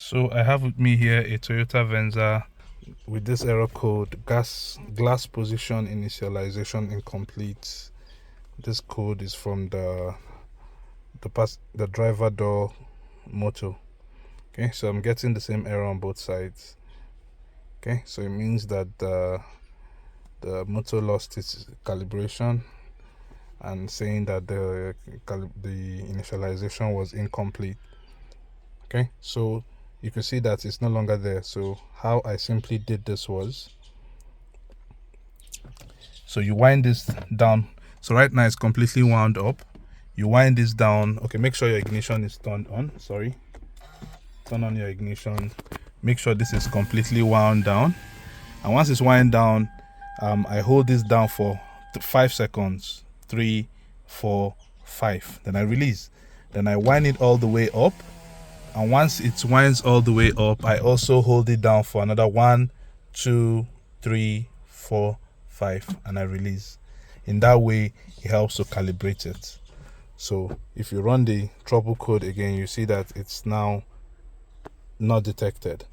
So I have with me here a Toyota Venza with this error code: glass position initialization incomplete. This code is from the driver door motor. Okay, so I'm getting the same error on both sides. Okay, so it means that the motor lost its calibration and saying that the initialization was incomplete. Okay, so you can see that it's no longer there. So how I simply did this was, so you wind this down. So right now it's completely wound up. You wind this down. Okay, make sure your ignition is turned on. Sorry, turn on your ignition. Make sure this is completely wound down, and once it's wound down, I hold this down for 5 seconds. 3, 4, 5. Then I release. Then I wind it all the way up, and once it winds all the way up, I also hold it down for another 1, 2, 3, 4, 5, and I release. In that way, it helps to calibrate it. So if you run the trouble code again, you see that it's now not detected.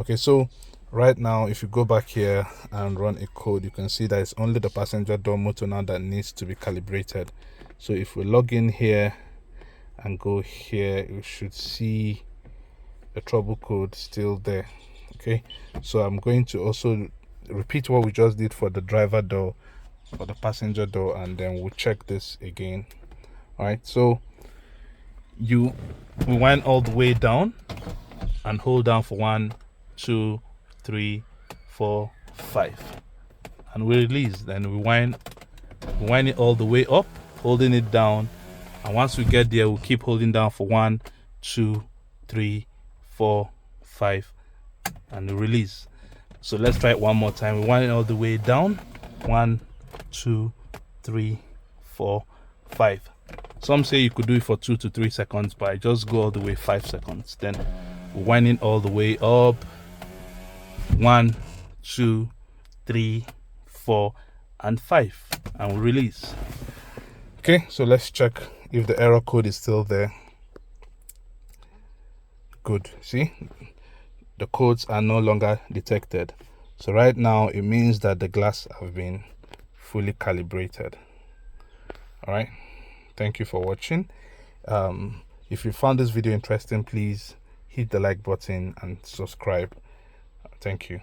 Okay, so right now if you go back here and run a code, you can see that it's only the passenger door motor now that needs to be calibrated. So if we log in here and go here, you should see the trouble code still there. Okay, so I'm going to also repeat what we just did for the driver door, for the passenger door, and then we'll check this again. All right, so we wind all the way down and hold down for 1, 2, 3, 4, 5, and we release. Then we wind it all the way up, holding it down, and once we get there, we'll keep holding down for 1, 2, 3, 4, 5, and we release. So let's try it one more time. We wind it all the way down. 1, 2, 3, 4, 5. Some say you could do it for 2 to 3 seconds, but I just go all the way 5 seconds. Then wind it all the way up. 1, 2, 3, 4, and 5, and we release. Okay, so let's check if the error code is still there. Good. See, the codes are no longer detected. So right now it means that the glass have been fully calibrated. All right, thank you for watching. If you found this video interesting, please hit the like button and subscribe. Thank you.